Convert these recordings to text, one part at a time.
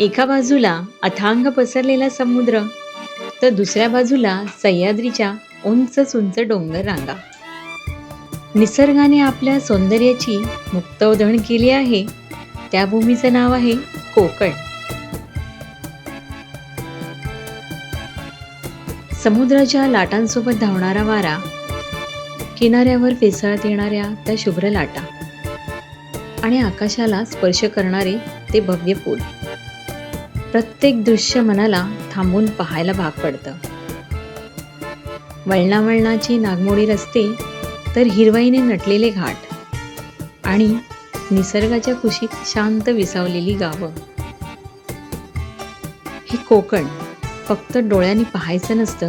एका बाजूला अथांग पसरलेला समुद्र तर दुसऱ्या बाजूला सह्याद्रीच्या उंच उंच डोंगर रांगा. निसर्गाने आपल्या सौंदर्याची मुक्त उधळण केली आहे. त्या भूमीचं नाव आहे कोकण. समुद्राच्या लाटांसोबत धावणारा वारा, किनाऱ्यावर फेसाळत येणाऱ्या त्या शुभ्र लाटा आणि आकाशाला स्पर्श करणारे ते भव्य पूल. प्रत्येक दृश्य मनाला थांबून पाहायला भाग पडतं. वळणावळणाची नागमोडी रस्ते तर हिरवाईने नटलेले घाट आणि निसर्गाच्या कुशीत शांत विसावलेली गावं. हे कोकण फक्त डोळ्यांनी पाहायचं नसतं,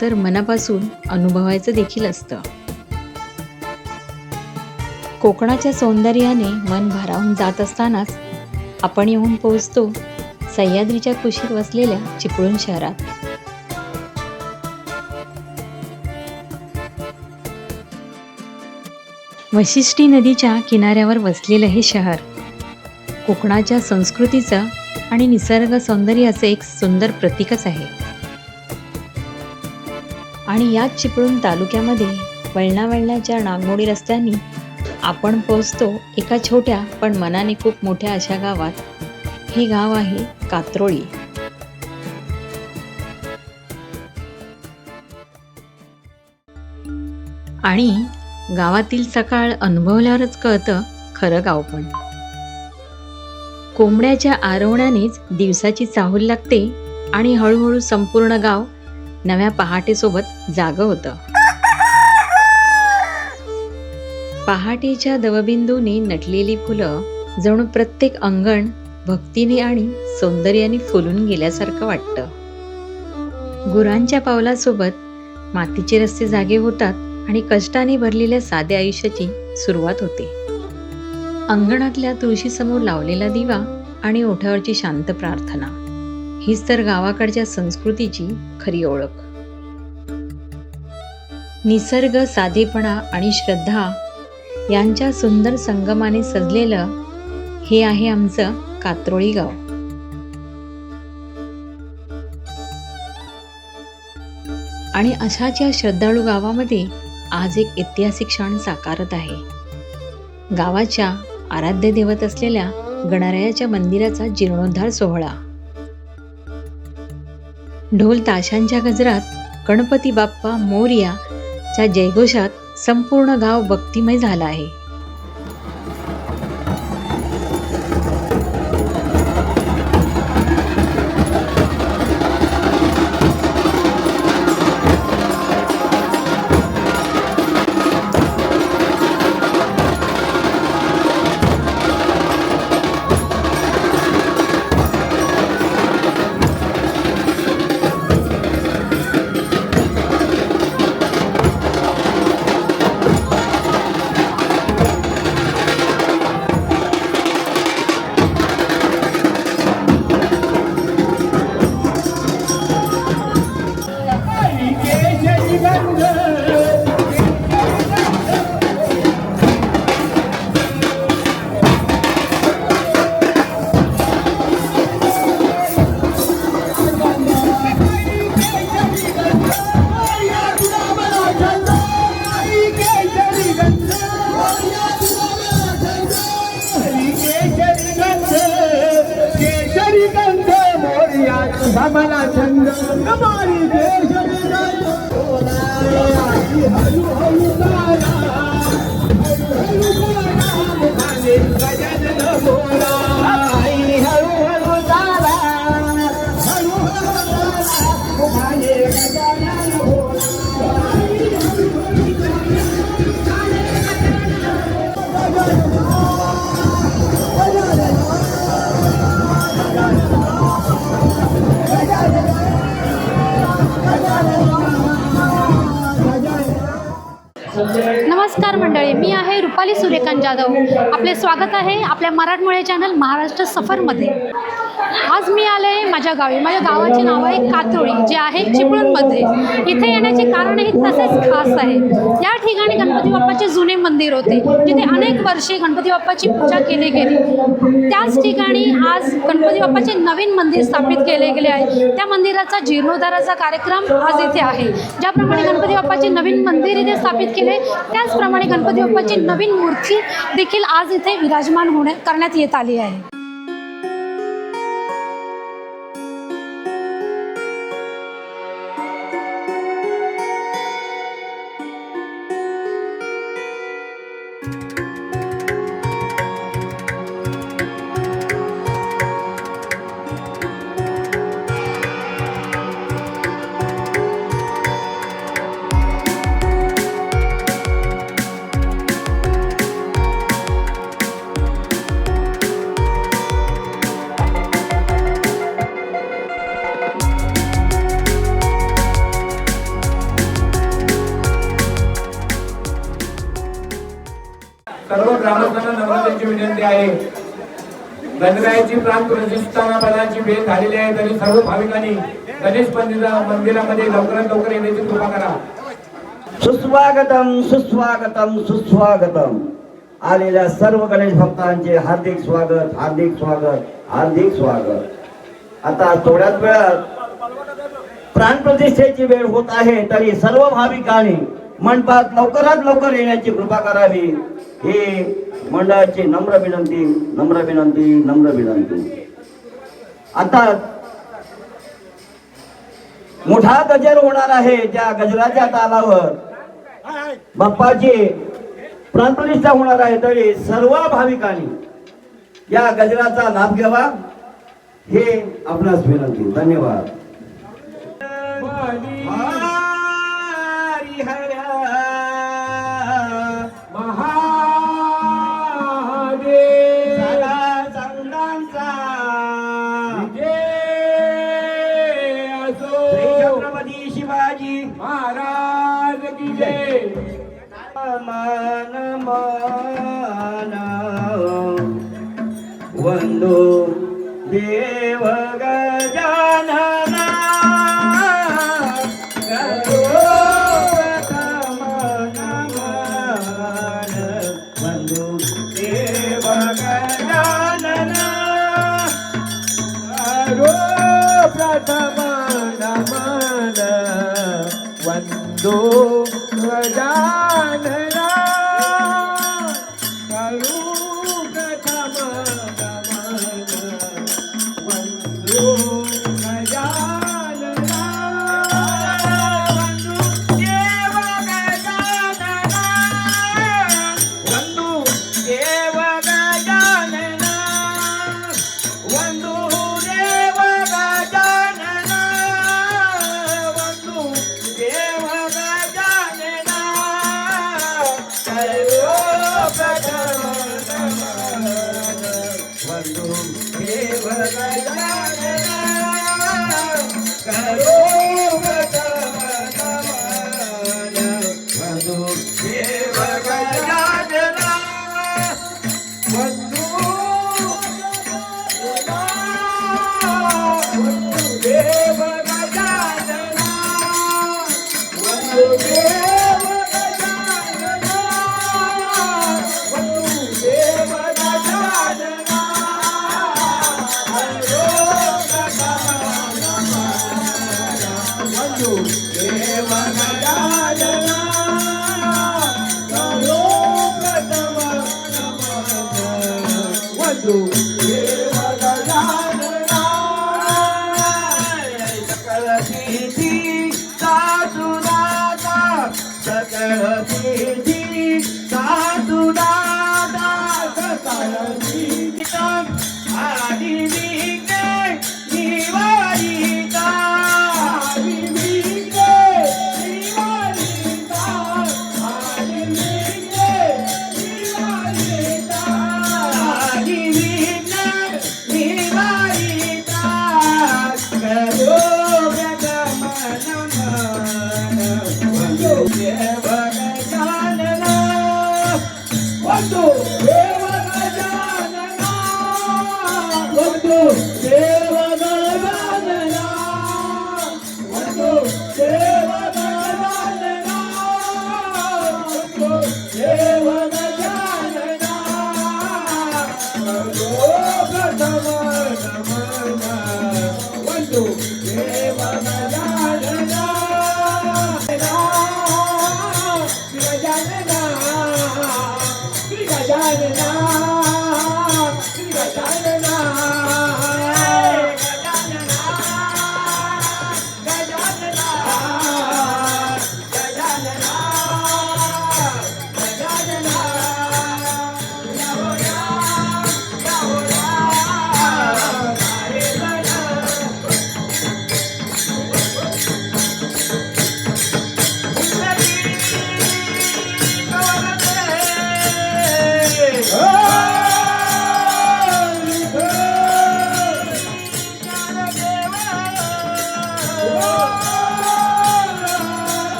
तर मनापासून अनुभवायचं देखील असतं. कोकणाच्या सौंदर्याने मन भारावून जात असतानाच आपण येऊन पोहोचतो सह्याद्रीच्या कुशीत वसलेल्या चिपळूण शहरात. वशिष्ठी नदीच्या किनाऱ्यावर वसलेलं हे शहर कोकणाच्या संस्कृतीचं आणि निसर्ग सौंदर्याचं एक सुंदर प्रतीकच आहे. आणि याच चिपळूण तालुक्यामध्ये वळणावळणाच्या नागमोडी रस्त्यांनी आपण पोहोचतो एका छोट्या पण मनाने खूप मोठ्या अशा गावात. हे गाव आहे कात्रोळी. आणि गावातील सकाळ अनुभवल्यावरच कळतं खरं गाव पण. कोंबड्याच्या आरवण्यानेच दिवसाची चाहूल लागते आणि हळूहळू संपूर्ण गाव नव्या पहाटेसोबत जागं होतं. पहाटेच्या दवबिंदूने नटलेली फुलं जणू प्रत्येक अंगण भक्तीने आणि सौंदर्याने फुलून गेल्यासारखं वाटतं. गुरांच्या पावलासोबत मातीचे रस्ते जागे होतात आणि कष्टाने भरलेल्या साध्या आयुष्याची सुरुवात होते. अंगणातल्या तुळशीसमोर लावलेला दिवा आणि ओठावरची शांत प्रार्थना, हीच तर गावाकडच्या संस्कृतीची खरी ओळख. निसर्ग, साधेपणा आणि श्रद्धा यांच्या सुंदर संगमाने सजलेलं हे आहे आमचं कात्रोळी गाव. आणि अशाच या श्रद्धाळू गावामध्ये आज एक ऐतिहासिक क्षण साकारत आहे. गावाच्या आराध्य दैवत असलेल्या गणरायाच्या मंदिराचा जीर्णोद्धार सोहळा. ढोल ताशांच्या गजरात गणपती बाप्पा मोरया च्या जयघोषात संपूर्ण गाव भक्तिमय झाला आहे. मला छंद कमारी देश नमस्कार मंडळी, मी आहे रुपाली सूर्यकांत जाधव. आपले स्वागत आहे आपल्या मराठमोळे चॅनल महाराष्ट्र सफरमध्ये. आज मी आले माझ्या गावी. माझ्या गावाचे नाव आहे कात्रोळी, जे आहे चिपळूणमध्ये. इथे येण्याचे कारणही तसेच खास आहे. या ठिकाणी गणपती बाप्पाचे जुने मंदिर होते, जिथे अनेक वर्षे गणपती बाप्पाची पूजा केली गेली. त्याच ठिकाणी आज गणपती बाप्पाचे नवीन मंदिर स्थापित केले गेले आहे. त्या मंदिराचा जीर्णोद्धाराचा कार्यक्रम आज इथे आहे. ज्याप्रमाणे गणपती बाप्पाचे नवीन मंदिर इथे स्थापित केले, त्याचप्रमाणे गणपती बाप्पाची नवीन मूर्ती देखील आज इथे विराजमान करण्यात येत आली आहे. सर्व ग्रामस्थांना नम्रतेची विनंती आहे. गणरायाची प्राण प्रतिष्ठापनाची वेळ झालेली आहे, तरी सर्व भाविकांनी गणेश मंदिरामध्ये लवकरात लवकर येण्याची कृपा करा. सुस्वागतम सुस्वागतम सुस्वागतम. आलेल्या सर्व गणेश भक्तांचे हार्दिक स्वागत, हार्दिक स्वागत, हार्दिक स्वागत. आता थोड्याच वेळात प्राणप्रतिष्ठेची वेळ होत आहे, तरी सर्व भाविकांनी मंडपात लवकरात लवकर येण्याची कृपा करावी, ही मंडळाची नम्र विनंती, नम्र विनंती, नम्र विनंती. आता मोठा गजर होणार आहे. त्या गजराच्या तालावर बाप्पाची प्राणप्रतिष्ठा होणार आहे, तरी सर्व भाविकांनी या गजराचा लाभ घ्यावा, हे आपणास विनंती. धन्यवाद. छत्रपती शिवाजी महाराज की जय. मान मान वंदो देव गजानना वंदो देव गजानना प्रथम नमन वंदो गजानना. करू प्रथम नमन वंदो गजानना. वंदो देव गजानना, वंदो देव गजानना, वंदो देव गजानना, वंदो देव गजानना. करो प्रथम नमन वंदो देव गजानना. करो प्रथम नमन वंदो देव गजानना. वंदो देव गजानना, वंदो देव गजानना, वंदो देव गजानना. हरो प्रथम नमन वंदो देव गजानना. हरो प्रथम नमन वंदो देव गजानना. सकल सिद्धी साधु दाता, सकल सिद्धी साधु दाता, सकल सिद्धी आदि विघ्ने निवारिता, आदि विघ्ने निवारिता, आदि विघ्ने निवारिता, आदि विघ्ने निवारिता. करो प्रथम नमन वंदो देव गजानना.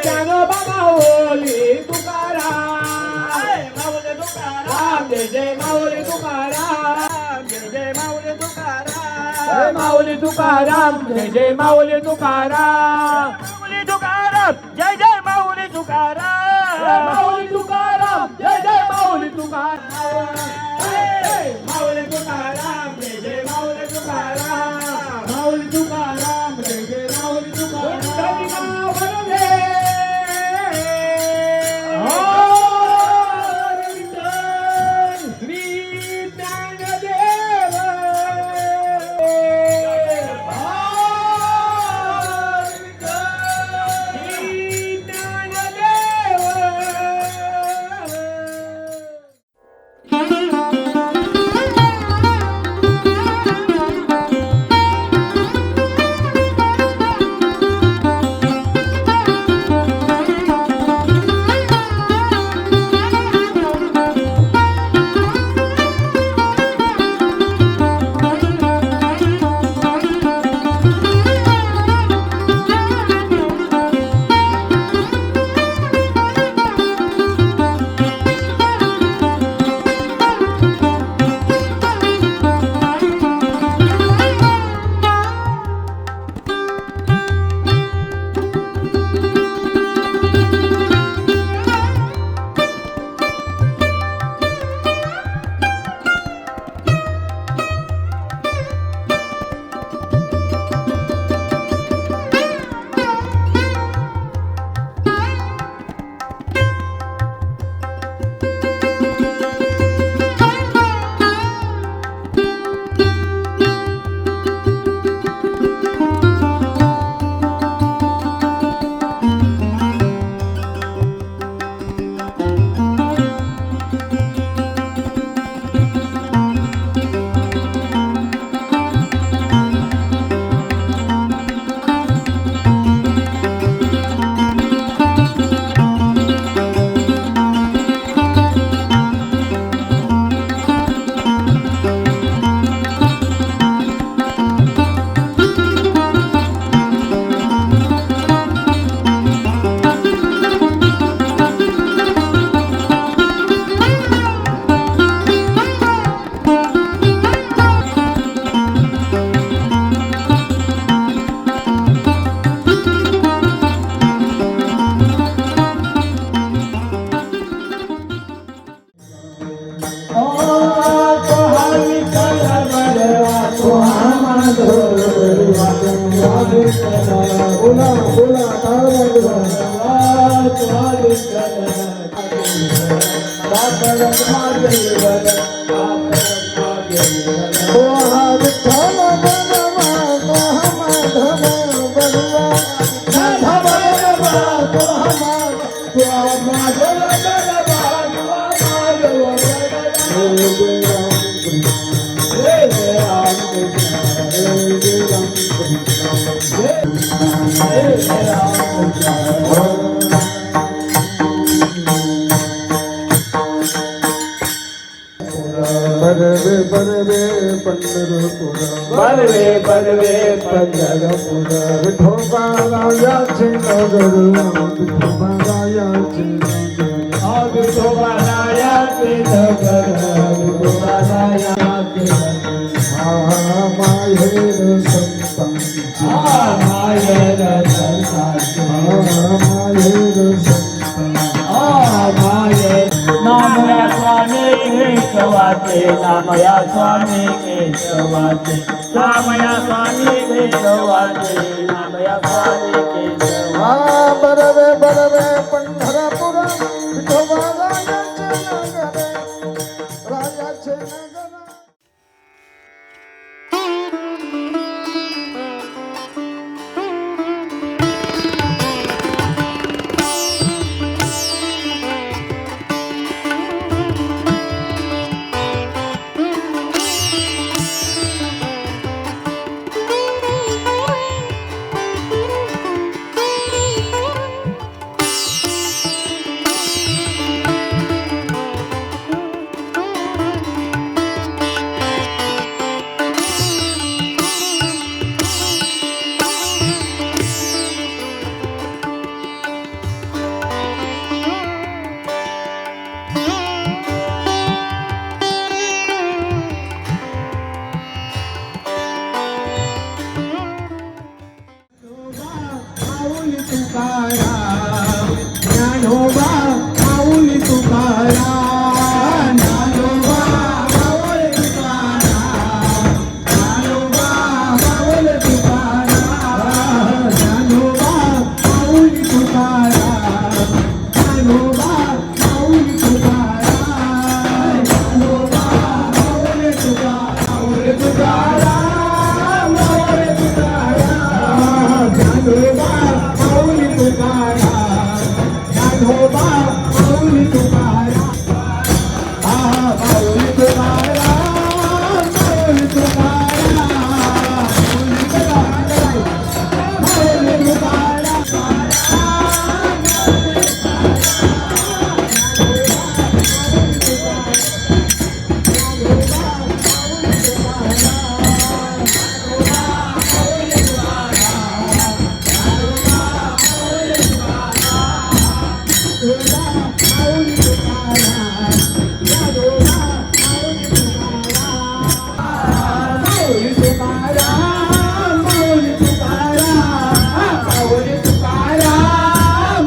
ज्ञानोबा माऊली तुकाराम, जय जय माऊली तुकाराम, जय जय माऊली तुकाराम, माऊली तुकाराम, जय जय माऊली तुकाराम, माऊली तुकाराम, जय जय माऊली तुकाराम, माऊली तुकाराम, जय जय माऊली तुकाराम, माऊली तुकाराम, जय जय माऊली तुकाराम, माऊली तुकाराम, जय जय माऊली तुकाराम. बरवे बरवे पंढरपूर विठोबारायाचे नगर विठोबारायाचे नगर विठोबारायाचे नगर माहेर संतांची माहेर संतांची नामया स्वामी केशवाचे नामया स्वामी केशवाचे नामया स्वामी केशवाचे नामया स्वामी केशवा बरवे बरवे पंढरपूर विठोबा राजाचे नगर ज्ञानोबा माऊली तुकाराम ज्ञानोबा माऊली तुकाराम ज्ञानोबा माऊली तुकाराम ज्ञानोबा माऊली तुकाराम ज्ञानोबा माऊली तुकाराम ज्ञानोबा माऊली तुकाराम माऊली तुकाराम ज्ञानोबा माऊली तुकाराम ज्ञानोबा माऊली तुकाराम माऊली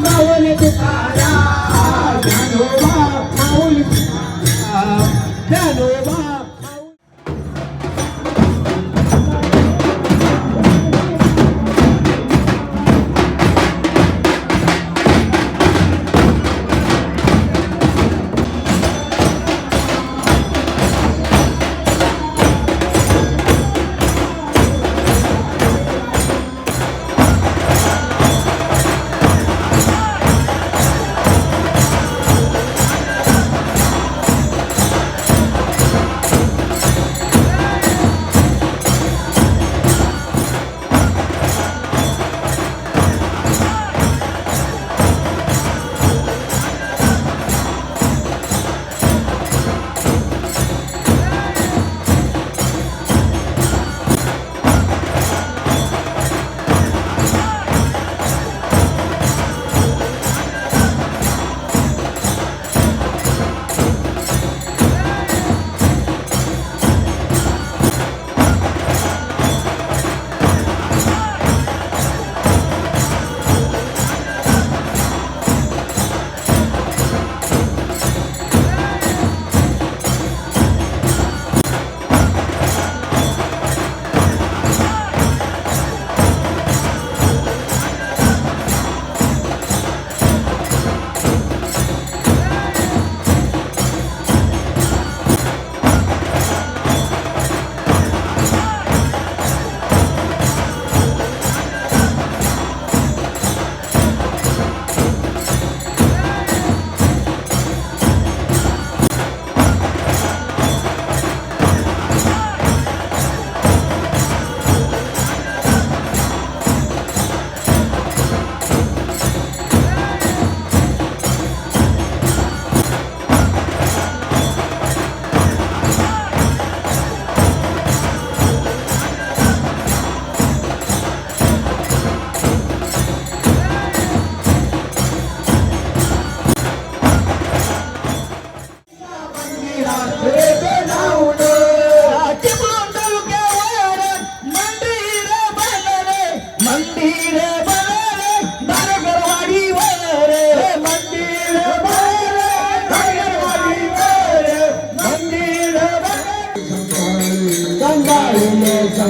तुकाराम माऊली तुकाराम माऊली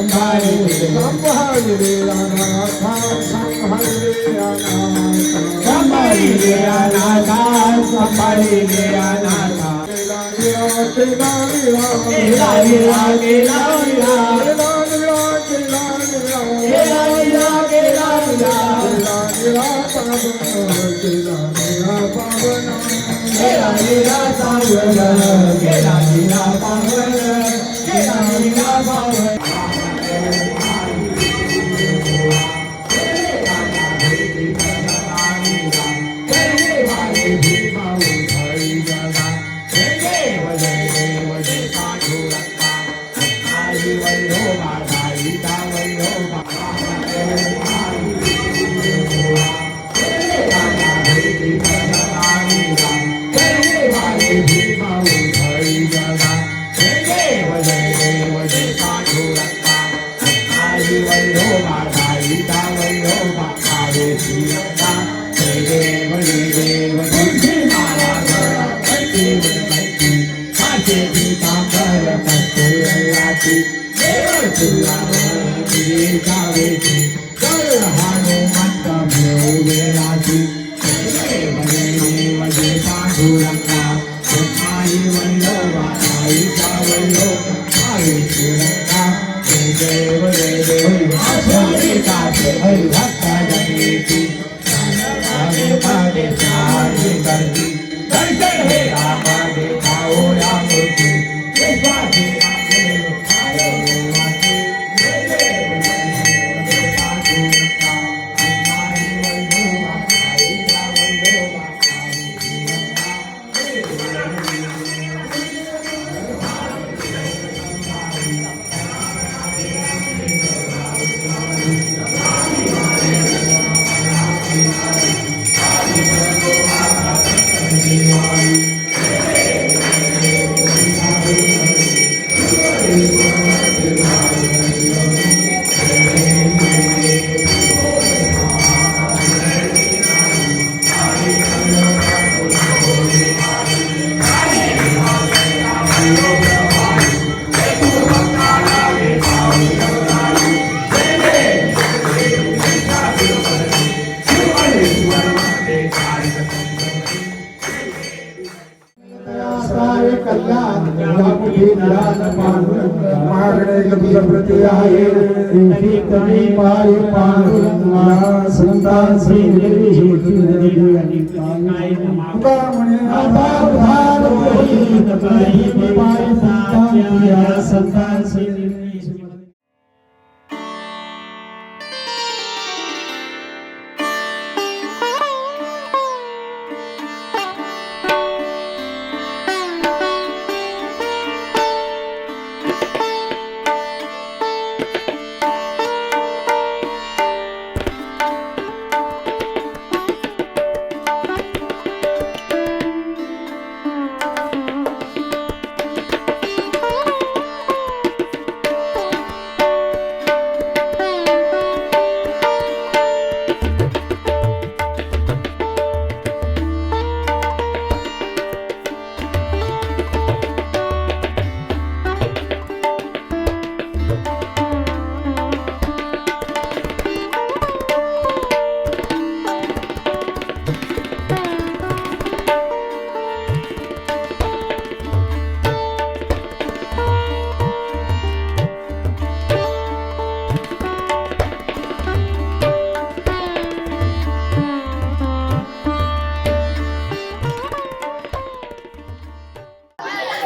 संभाळले अनाथा संभाळले अनाथा संभाळले अनाथा संभाळले अनाथा केला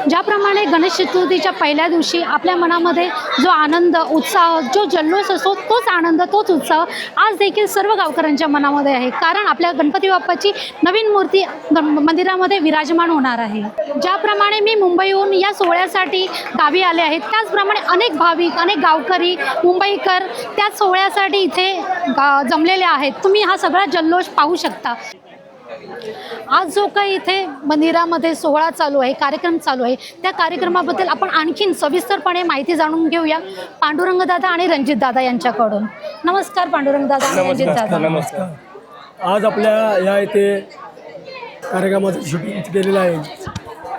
ज्याप्रमाणे गणेश चतुर्थीच्या पहिल्या दिवशी आपल्या मनामध्ये जो आनंद उत्साह जो जल्लोष असतो तोच आनंद तोच उत्साह आज देखील सर्व गावकऱ्यांच्या मनामध्ये आहे, कारण आपल्या गणपती बाप्पाची नवीन मूर्ती मंदिरामध्ये विराजमान होणार आहे। ज्याप्रमाणे मी मुंबईहून या सोहळ्यासाठी गावी आले आहेत, त्याचप्रमाणे अनेक भाविक अनेक गावकरी मुंबईकर त्या सोहळ्यासाठी इथे जमलेले आहेत। तुम्ही हा सगळा जल्लोष पाहू शकता। आज जो काही इथे मंदिरामध्ये सोहळा चालू आहे, कार्यक्रम चालू आहे, त्या कार्यक्रमाबद्दल आपण आणखीन सविस्तरपणे माहिती जाणून घेऊया पांडुरंग दादा आणि रणजित दादा यांच्याकडून। नमस्कार पांडुरंग दादा आणि रणजित दादा। नमस्कार। आज आपल्या या इथे कार्यक्रमाचं शूटिंग केलेलं आहे,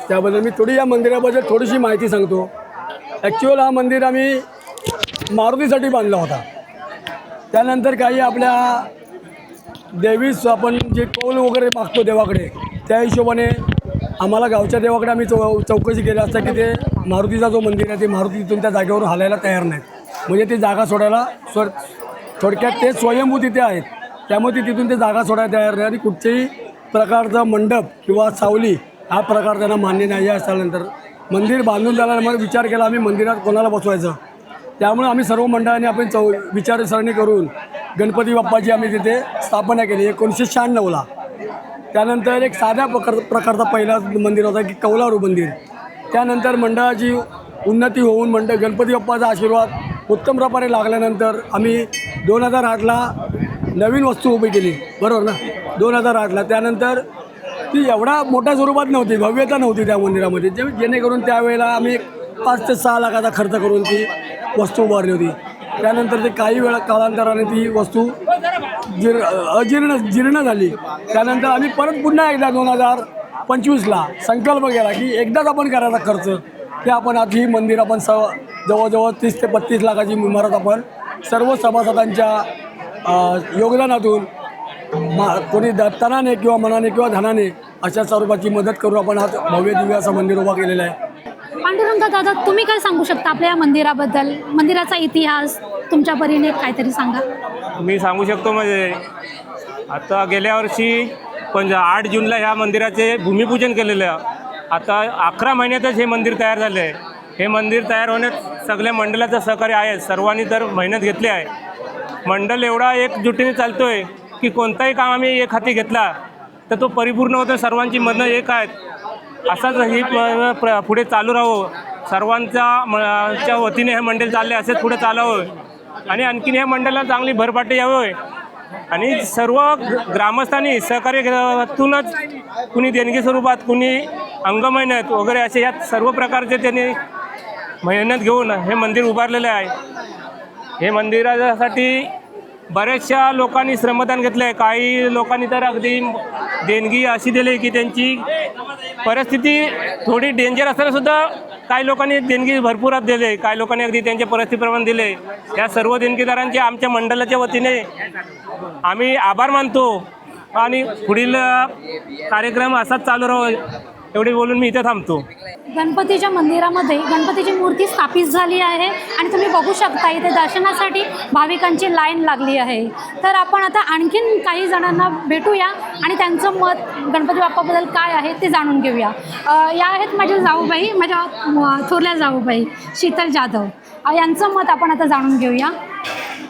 त्याबद्दल मी थोडी या मंदिराबद्दल थोडीशी माहिती सांगतो। ॲक्च्युअल हा मंदिर आम्ही मारुतीसाठी बांधला होता. त्यानंतर काही आपल्या देवीस आपण जे कौल वगैरे मागतो देवाकडे, त्या हिशोबाने आम्हाला गावच्या देवाकडे आम्ही चौकशी केली असता की ते मारुतीचा जो मंदिर आहे ते मारुती तिथून त्या जागेवर हलायला तयार नाहीत. म्हणजे ती जागा सोडायला थोडक्यात ते स्वयंभू तिथे आहेत, त्यामुळे ती तिथून ते जागा सोडायला तयार नाही आणि कुठच्याही प्रकारचा मंडप किंवा सावली हा प्रकार त्यांना मान्य नाही आहे. असल्यानंतर मंदिर बांधून झाल्यानंतर मग विचार केला आम्ही मंदिरात कोणाला बसवायचं. त्यामुळे आम्ही सर्व मंडळांनी आपण विचारसरणी करून गणपती बाप्पाची आम्ही तिथे स्थापना केली 1996ला. त्यानंतर एक साध्या प्रकारचा पहिला मंदिर होता की कौलारू मंदिर. त्यानंतर मंडळाची उन्नती होऊन गणपती बाप्पाचा आशीर्वाद उत्तम प्रकारे लागल्यानंतर आम्ही 2008ला नवीन वस्तू उभी केली, बरोबर ना, 2008ला. त्यानंतर ती एवढा मोठ्या स्वरूपात नव्हती, भव्यता नव्हती त्या मंदिरामध्ये, जेणेकरून त्यावेळेला आम्ही 5 ते 6 लाखाचा खर्च करून ती वस्तू उभारली होती. त्यानंतर ते काही वेळा कालांतराने ती वस्तू जीर्ण झाली. त्यानंतर आम्ही परत पुन्हा एकदा 2025ला संकल्प केला की एकदाच आपण करायचा खर्च, ते आपण आज ही मंदिर आपण जवळजवळ 30 ते 32 लाखाची इमारत आपण सर्व सभासदांच्या योगदानातून कोणी तनाने किंवा मनाने किंवा धनाने अशा स्वरूपाची मदत करून आपण आज भव्य दिव्य असं मंदिर उभा केलेलं आहे. पांडुरंग दादा, तुम्ही काय सांगू शकता आपल्या या मंदिराबद्दल, मंदिराचा इतिहास तुमच्या परीने काहीतरी सांगा. मी सांगू शकतो म्हणजे आता गेल्या वर्षी 8 जूनला ह्या मंदिराचे भूमिपूजन केलेलं आहे. आता 11 महिन्यातच हे मंदिर तयार झाले आहे. हे मंदिर तयार होण्यात सगळ्या मंडळाचं सहकार्य आहे. सर्वांनी तर मेहनत घेतली आहे. मंडळ एवढा एकजुटीने चालतो आहे की कोणताही काम आम्ही एक हाती घेतला तर तो परिपूर्ण होतो. सर्वांची मनं एक आहेत. असाच ही पुढे चालू राहो. सर्वांच्या वतीने हे मंडळ चालले असेच पुढे चालावं आणि आणखीन ह्या मंडळाला चांगली भरपाटी यावं आणि सर्व ग्रामस्थांनी सहकार्यातूनच कुणी देणगी स्वरूपात, कुणी अंगमेहनत वगैरे असे या सर्व प्रकारचे त्यांनी मेहनत घेऊन हे मंदिर उभारलेलं आहे. हे मंदिरासाठी बऱ्याचशा लोकांनी श्रमदान घेतलं आहे. काही लोकांनी तर अगदी देणगी अशी दिली की त्यांची परिस्थिती थोडी डेंजर असतानासुद्धा काही लोकांनी देणगी भरपूर दिले, काही लोकांनी अगदी त्यांच्या परिस्थितीप्रमाणे दिले. या सर्व देणगीदारांचे आमच्या मंडळाच्या वतीने आम्ही आभार मानतो आणि पुढील कार्यक्रम असाच चालू राहो एवढे बोलून मी इथे थांबतो. गणपतीच्या मंदिरामध्ये गणपतीची मूर्ती स्थापित झाली आहे आणि तुम्ही बघू शकता इथे दर्शनासाठी भाविकांची लाईन लागली आहे. तर आपण आता आणखीन काही जणांना भेटूया आणि त्यांचं मत गणपती बाप्पाबद्दल काय आहे ते जाणून घेऊया. या आहेत माझ्या जाऊबाई, माझ्या थोरल्या जाऊबाई शीतल जाधव, यांचं मत आपण आता जाणून घेऊया.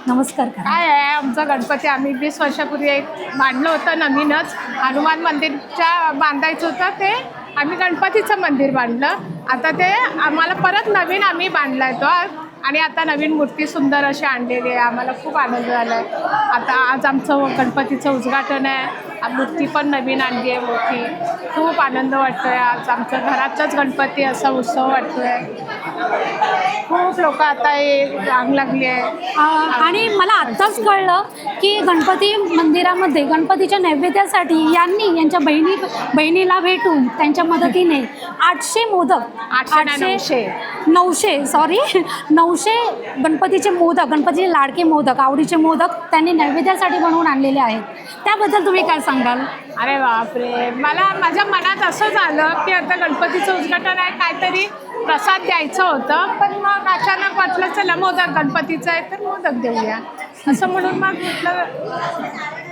नमस्कार. काय आहे आमचं गणपती आम्ही 20 वर्षापूर्वी एक बांधलं होतं नवीनच. हनुमान मंदिरच्या बांधायचं होतं ते आम्ही गणपतीचं मंदिर बांधलं. आता ते आम्हाला परत नवीन आम्ही बांधला आहे तो आणि आता नवीन मूर्ती सुंदर अशी आणलेली आहे. आम्हाला खूप आनंद झाला आहे. आता आज आमचं गणपतीचं उद्घाटन आहे. मूर्ती पण नवीन आणली आहे मोठी. खूप आनंद वाटतो आहे. आज आमच्या घराचाच गणपती असा उत्सव वाटतो आहे. खूप लोक आता रांग लागली आहे. आणि मला आत्ताच कळलं की गणपती मंदिरामध्ये गणपतीच्या नैवेद्यासाठी यांच्या बहिणीला भेटून त्यांच्या मदतीने 800 मोदक 900 गणपतीचे मोदक, गणपतीचे लाडके मोदक, आवडीचे मोदक त्यांनी नैवेद्यासाठी बनवून आणलेले आहेत. त्याबद्दल तुम्ही काय सांगाल? अरे बापरे, माझ्या मनात असं झालं की आता गणपतीचं उद्घाटन आहे, काहीतरी प्रसाद द्यायचं होतं. पण मग अचानक वाटलं चला मोदक गणपतीचं आहे तर मोदक देऊया असं म्हणून मग म्हटलं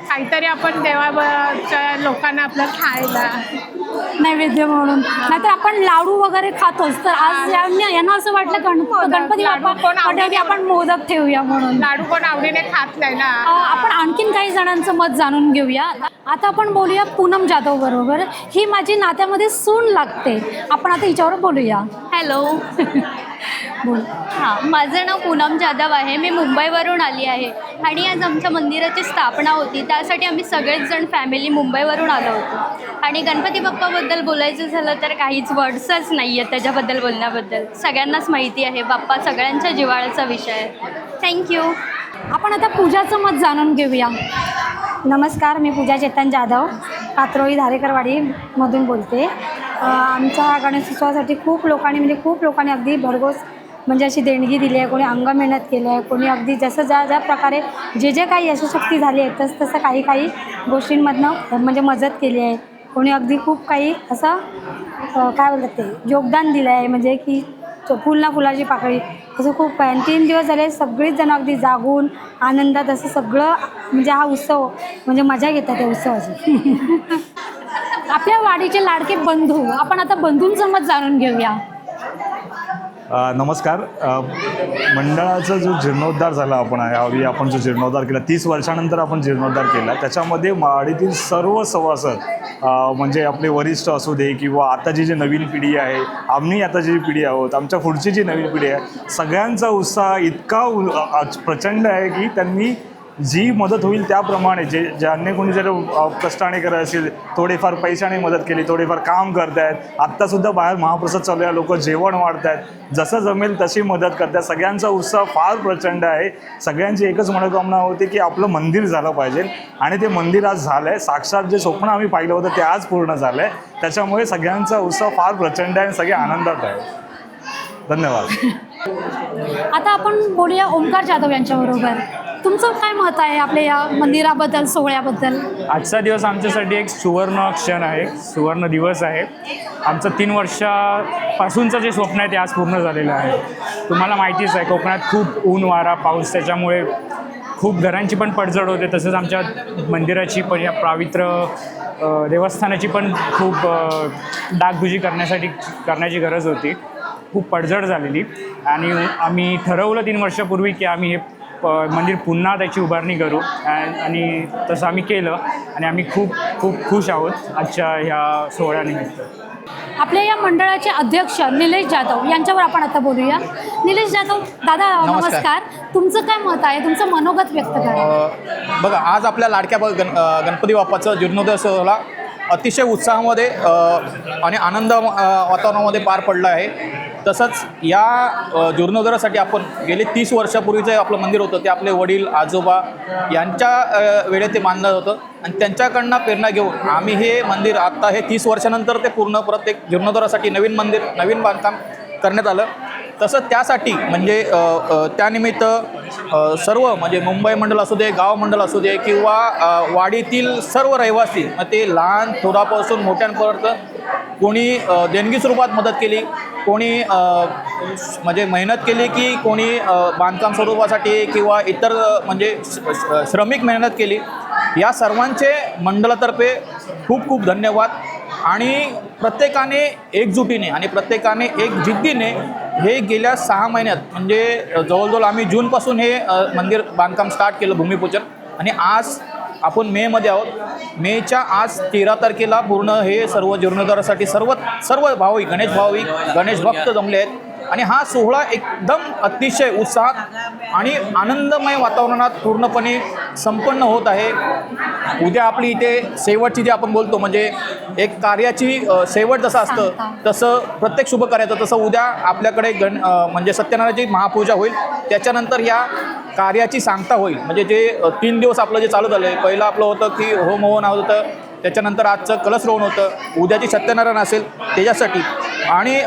काहीतरी आपण देवाच्या लोकांना आपलं खायला नैवेद्य म्हणून. नाहीतर आपण लाडू वगैरे खातोच, तर आज यांना असं वाटलं गणपती बाप्पासाठी आपण मोदक ठेवूया म्हणून. लाडू कोण आवडीने खात नाही ना. आपण आणखीन काही जणांचं मत जाणून घेऊया. आता आपण बोलूया पूनम जाधव बरोबर. ही माझी नात्यामध्ये सून लागते. आपण आता हिच्यावर बोलूया. हॅलो. बोल. हां, माझं नाव पूनम जाधव आहे. मी मुंबईवरून आली आहे आणि आज आमच्या मंदिराची स्थापना होती. त्यासाठी आम्ही सगळेच जण फॅमिली मुंबईवरून आलो होतो. आणि गणपती बाप्पाबद्दल बोलायचं झालं तर काहीच वर्ड्सच नाही आहेत त्याच्याबद्दल बोलण्याबद्दल. सगळ्यांनाच माहिती आहे बाप्पा सगळ्यांच्या जिव्हाळ्याचा विषय आहे. थँक्यू. आपण आता पूजाचं मत जाणून घेऊया. नमस्कार, मी पूजा चेतन जाधव कात्रोळी धारेकरवाडीमधून बोलते. आमच्या गणेशोत्सवासाठी खूप लोकांनी अगदी भरघोस म्हणजे अशी देणगी दिली आहे, कोणी अंग मेहनत केलं आहे, कोणी अगदी जसं ज्या प्रकारे जे काही यशशक्ती झाली आहे तसं काही गोष्टींमधनं म्हणजे मदत केली आहे. कोणी अगदी खूप काही असं काय बोलतात ते योगदान दिलं आहे, म्हणजे की फुल ना फुलाची पाकळी असं खूप काय. आणि 3 दिवस झाले सगळीच जण अगदी जागून आनंदात असं सगळं म्हणजे हा उत्सव म्हणजे मजा घेतात त्या उत्सवाची. आपल्या वाडीचे लाडके बंधू, आपण आता बंधूंचं मत जाणून घेऊया. नमस्कार. मंडळाचा जो जीर्णोद्धार झाला, यावेळी आपण जो जीर्णोद्धार केला 30 वर्षानंतर आपण जीर्णोद्धार केला, त्याच्यामध्ये वाडीतील सर्व सभासद म्हणजे आपले वरिष्ठ असू दे किंवा आताची जी नवीन पिढी आहे, आम्ही आता जी पिढी आहोत, आमच्या पुढची जी नवीन पिढी आहे, सगळ्यांचा उत्साह इतका प्रचंड आहे की त्यांनी जी मदत होईल त्याप्रमाणे ज्यांनी कोणी जर कष्टाने करत असेल, थोडेफार पैशाने मदत केली, थोडेफार काम करत आहेत, आत्तासुद्धा बाहेर महाप्रसाद चालू आहे, लोक जेवण वाढत आहेत, जसं जमेल तशी मदत करतात. सगळ्यांचा उत्साह फार प्रचंड आहे. सगळ्यांची एकच मनोकामना होती की आपलं मंदिर झालं पाहिजे आणि ते मंदिर आज झालं आहे. साक्षात जे स्वप्न आम्ही पाहिलं होतं ते आज पूर्ण झालं आहे. त्याच्यामुळे सगळ्यांचा उत्साह फार प्रचंड आहे आणि सगळे आनंदात आहे. धन्यवाद. आता आपण बोलूया ओंकार जाधव यांच्याबरोबर. तुमचं काय मत आहे आपल्या या मंदिराबद्दल, सोहळ्याबद्दल? आजचा दिवस आमच्यासाठी एक सुवर्ण क्षण आहे, सुवर्ण दिवस आहे. आमचं 3 वर्षापासूनचं जे स्वप्न आहे ते आज पूर्ण झालेलं आहे. तुम्हाला माहितीच आहे, कोकणात खूप ऊन, वारा, पाऊस, त्याच्यामुळे खूप घरांची पण पडझड होते. तसंच आमच्या मंदिराची पण, या पवित्र देवस्थानाची पण खूप डागडुजी करण्याची गरज होती. खूप पडझड झालेली आणि आम्ही ठरवलं 3 वर्षापूर्वी की आम्ही हे मंदिर पुन्हा त्याची उभारणी करू आणि तसं आम्ही केलं आणि आम्ही खूप खूप खुश आहोत आजच्या ह्या सोहळ्यानिमित्त. आपल्या या मंडळाचे अध्यक्ष निलेश जाधव यांच्यावर आपण आता बोलूया. निलेश जाधव दादा, नमस्कार. तुमचं काय मत आहे, तुमचं मनोगत व्यक्त करा. बघा, आज आपल्या लाडक्या गणपती बाप्पाचं जीर्णोद्धार सोहळा अतिशय उत्साहामध्ये आणि आनंद वातावरणामध्ये पार पडला आहे. तसंच या जीर्णोद्धारासाठी आपण गेले 30 वर्षापूर्वीचं आपलं मंदिर होतं ते आपले वडील आजोबा यांच्या वेळेत ते बांधलं होतं आणि त्यांच्याकडनं प्रेरणा घेऊन आम्ही हे मंदिर आत्ता हे 30 वर्षानंतर ते पूर्ण प्रत्येक जीर्णोद्धारासाठी नवीन बांधकाम करण्यात आलं. तसंच त्यासाठी म्हणजे त्यानिमित्त सर्व म्हणजे मुंबई मंडळ असू दे, गाव मंडळ असू दे किंवा वाडीतील सर्व रहिवासी, मग ते लहान थोरापासून मोठ्यांपर्यंत कोणी देणगी स्वरूपात मदत केली, कोणी म्हणजे मेहनत केली, की कोणी बांधकाम स्वरूपासाठी किंवा इतर म्हणजे श्रमिक मेहनत केली. या सर्वांचे मंडळातर्फे खूप खूप धन्यवाद. आणि प्रत्येकाने एकजुटीने आणि प्रत्येकाने एक जिद्दीने हे गेल्या 6 महिन्यात म्हणजे जवळजवळ आम्ही जूनपासून हे मंदिर बांधकाम स्टार्ट केलं, भूमिपूजन, आणि आज आपण मेमध्ये आहोत. मेच्या आज 13 तारखेला पूर्ण हे सर्व जीर्णोद्धारासाठी सर्व भाविक, गणेश भक्त जमले आहेत आणि हा सोहळा एकदम अतिशय उत्साहात आणि आनंदमय वातावरणात पूर्णपणे संपन्न होत आहे. उद्या आपली इथे शेवटची जी आपण बोलतो म्हणजे एक कार्याची शेवट जसं असतं तसं प्रत्येक शुभ कार्याचं तसं उद्या आपल्याकडे म्हणजे सत्यनारायणाची महापूजा होईल. त्याच्यानंतर या कार्याची सांगता होईल. म्हणजे जे 3 दिवस आपलं जे चालू झालं आहे, पहिलं आपलं होतं की होम हवन होतं, त्याच्यानंतर आजचं कलशरोहण होतं, उद्याची सत्यनारायण असेल त्याच्यासाठी. आणि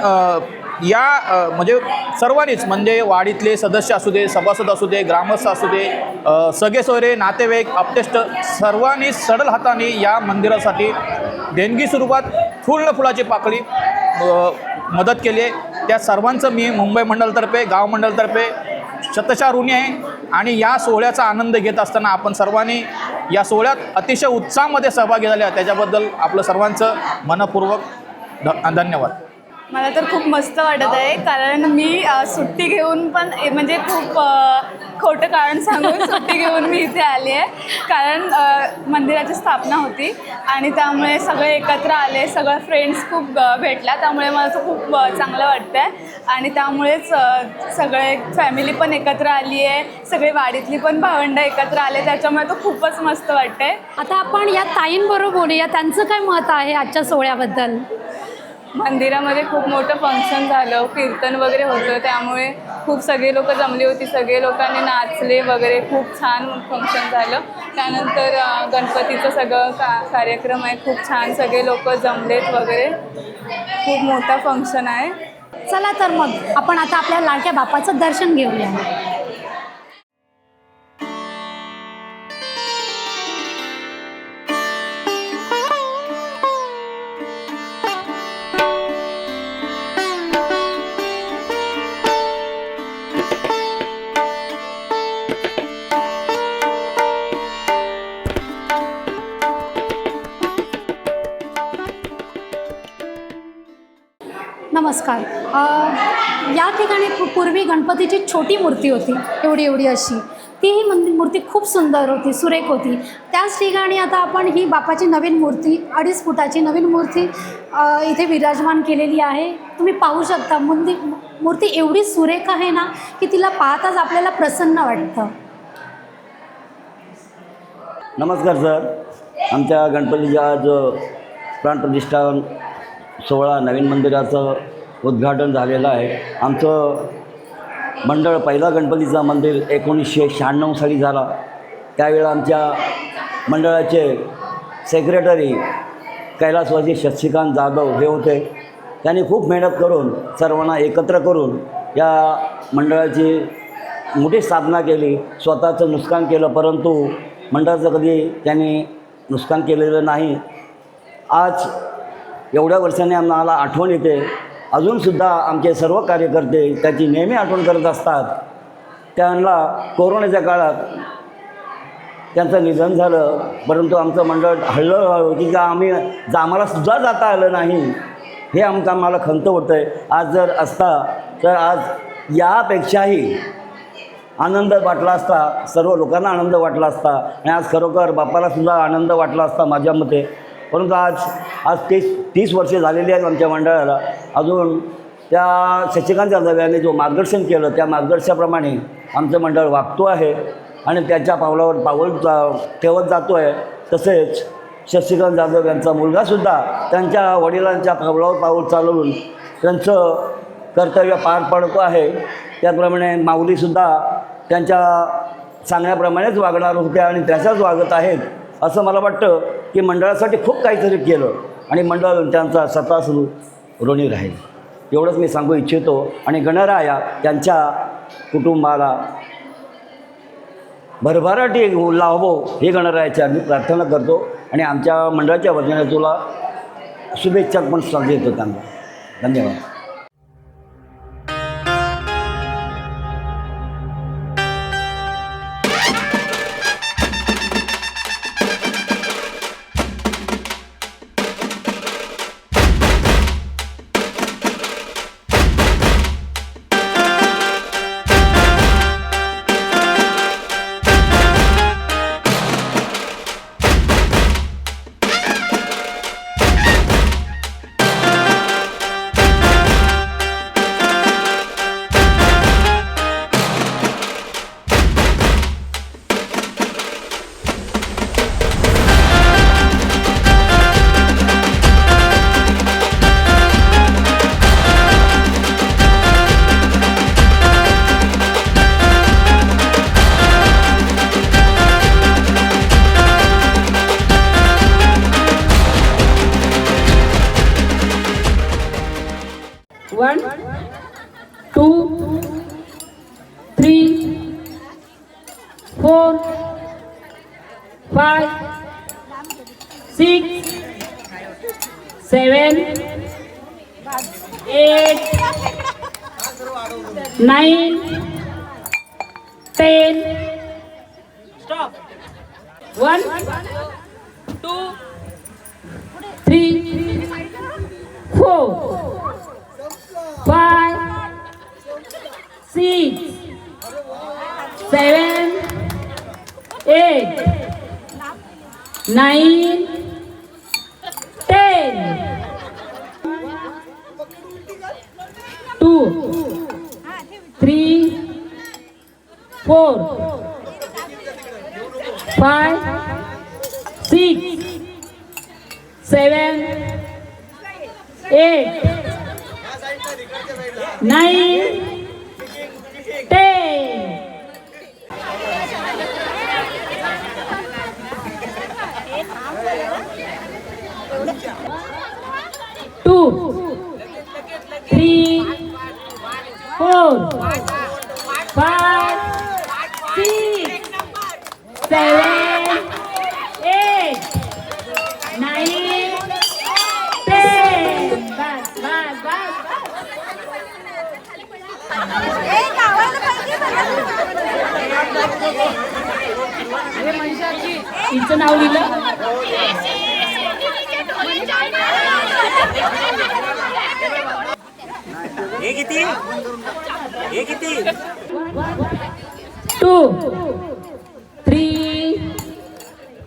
या म्हणजे सर्वांनीच म्हणजे वाडीतले सदस्य असू दे, सभासद असू दे, ग्रामस्थ असू दे, सगळे सोयरे, नातेवाईक, आप्तेष्ट सर्वांनी सरळ हाताने या मंदिरासाठी देणगी स्वरूपात फुलाची पाकळी मदत केली आहे. त्या सर्वांचं मी मुंबई मंडळातर्फे, गाव मंडळातर्फे शतशः ऋणी आहे. आणि या सोहळ्याचा आनंद घेत असताना आपण सर्वांनी या सोहळ्यात अतिशय उत्साहामध्ये सहभागी झाले, त्याच्याबद्दल आपलं सर्वांचं मनपूर्वक धन्यवाद. मला तर खूप मस्त वाटत आहे, कारण मी सुट्टी घेऊन पण म्हणजे खूप खोटं कारण सांगून सुट्टी घेऊन मी इथे आली आहे. कारण मंदिराची स्थापना होती आणि त्यामुळे सगळे एकत्र आले, सगळं फ्रेंड्स खूप भेटल्या, त्यामुळे मला तर खूप चांगलं वाटतं आहे. आणि त्यामुळेच सगळे फॅमिली पण एकत्र आली आहे, सगळे वाडीतली पण भावंडं एकत्र आले, त्याच्यामुळे तर खूपच मस्त वाटतं आहे. आता आपण या ताईंबरोबर बोलूया, त्यांचं काय मत आहे आजच्या सोहळ्याबद्दल? मंदिरामध्ये खूप मोठं फंक्शन झालं, कीर्तन वगैरे होतं, त्यामुळे खूप सगळे लोक जमली होती, सगळे लोकांनी नाचले वगैरे, खूप छान फंक्शन झालं. त्यानंतर गणपतीचं सगळं कार्यक्रम आहे, खूप छान सगळे लोक जमलेत वगैरे, खूप मोठा फंक्शन आहे. चला तर मग आपण आता आपल्या लाडक्या बाप्पाचं दर्शन घेऊया. नमस्कार. या ठिकाणी पूर्वी गणपतीची छोटी मूर्ती होती, एवढी एवढी अशी. ती मूर्ती खूप सुंदर होती, सुरेख होती. त्याच ठिकाणी आता आपण ही बाप्पाची नवीन मूर्ती 2.5 फुटाची नवीन मूर्ती इथे विराजमान केलेली आहे. तुम्ही पाहू शकता मूर्ती एवढी सुरेख आहे ना की तिला पाहताच आपल्याला प्रसन्न वाटतं. नमस्कार सर. आमच्या गणपतीच्या आज प्राणप्रतिष्ठा सोहळा नवीन मंदिराचं उद्घाटन झालेलं आहे. आमचं मंडळ पहिला गणपतीचं मंदिर 1996 साली झाला. त्यावेळेला आमच्या मंडळाचे सेक्रेटरी कैलासवासी शशिकांत जाधव हे होते. त्यांनी खूप मेहनत करून सर्वांना एकत्र करून या मंडळाची मोठी स्थापना केली. स्वतःचं नुकसान केलं, परंतु मंडळाचं कधी त्यांनी नुकसान केलेलं नाही. आज एवढ्या वर्षांनी आम्हाला आठवण येते. अजूनसुद्धा आमचे सर्व कार्यकर्ते त्याची नेहमी आठवण करत असतात. त्यांना कोरोनाच्या काळात त्यांचं निधन झालं, परंतु आमचं मंडळ हळूहळू की आम्हाला सुद्धा जाता आलं नाही. हे आम्हाला खंत होतं आहे. आज जर असता तर आज यापेक्षाही आनंद वाटला असता, सर्व लोकांना आनंद वाटला असता आणि आज खरोखर बाप्पालासुद्धा आनंद वाटला असता माझ्या मते. परंतु आज 30 वर्षे झालेली आहेत आमच्या मंडळाला. अजून त्या शशिकांत जाधव यांनी जो मार्गदर्शन केलं त्या मार्गदर्शनाप्रमाणे आमचं मंडळ वागतो आहे आणि त्याच्या पावलावर पाऊल ठेवत जातो आहे. तसेच शशिकांत जाधव यांचा मुलगासुद्धा त्यांच्या वडिलांच्या पावलावर पाऊल चालवून त्यांचं कर्तव्य पार पाडतो आहे. त्याप्रमाणे माऊलीसुद्धा त्यांच्या सांगण्याप्रमाणेच वागणार होत्या आणि त्याच्याच वागत आहेत असं मला वाटतं की मंडळासाठी खूप काहीतरी केलं आणि मंडळ त्यांचा स्वतःच ऋणी राहील. एवढंच मी सांगू इच्छितो. आणि गणराया त्यांच्या कुटुंबाला भरभराटी लाभो हे गणरायाची आम्ही प्रार्थना करतो आणि आमच्या मंडळाच्या वतीने तुला शुभेच्छा पण देतो त्यांना. धन्यवाद. One, two, three, four, five, six, seven, 8, 9, 10. Stop. 1, 2, 3, 4, 5, 6, 7, 8, 9, 10. 2, 3, 4, 5, 6, 7, 8, 9, 10. 2, 3, 4 5 6 7 8 9 10 बस बस बस तिचं नाव लिहिलं हे किती 2 3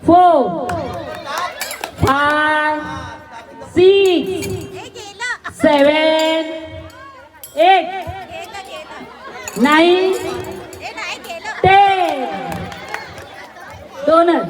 4 5 6 7 8 9 10 दोनच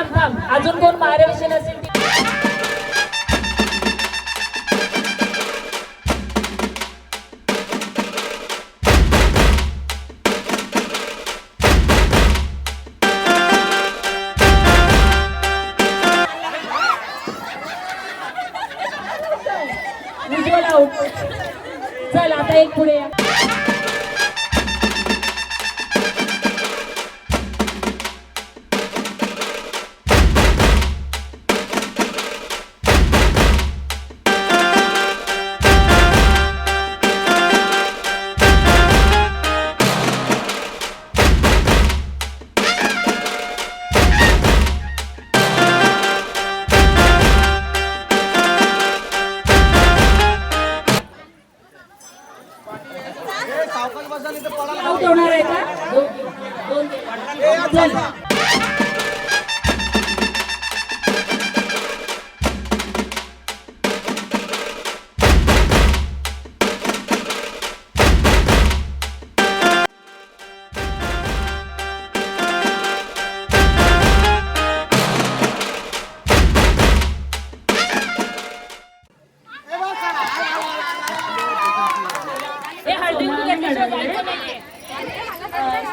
थांब अजून कोण महाराष्ट्र असेल उज्ज्वल आउट चल आता एक पुढे या आउट होणार आहे का दोन चल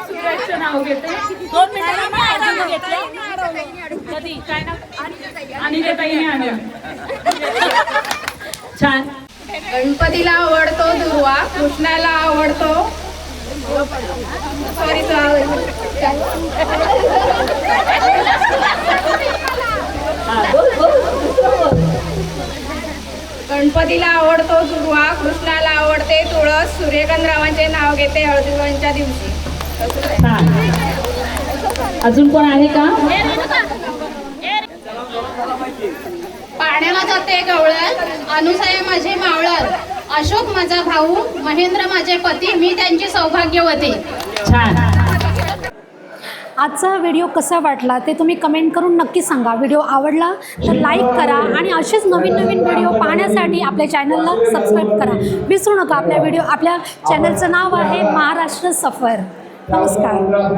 सुरेशचं नाव घेते 2 मिनिटं घेतलं कधी काय ना आणि ते ताईने आणलं छान गणपतीला आवडतो दुर्वा, कृष्णाला आवडतो सॉरी गणपतीला आवडतो दुर्वा, कृष्णाला आवडते तुळस, सूर्यकांतरावांचे नाव घेते हळदीच्या दिवशी. अजून कोण आहे का पाण्याला जाते गवळण, अनुसया माझे मावळण, अशोक माझा भाऊ, महेंद्र माझे पती, मी त्यांची सौभाग्यवती. छान. आजचा व्हिडिओ कसा वाटला ते तुम्ही कमेंट करून नक्की सांगा. व्हिडिओ आवडला तर लाईक करा आणि असेच नवीन नवीन व्हिडिओ पाहण्यासाठी आपल्या चॅनलला सबस्क्राईब करा. विसरू नका आपल्या चॅनलचं नाव आहे महाराष्ट्र सफर. नमस्कार.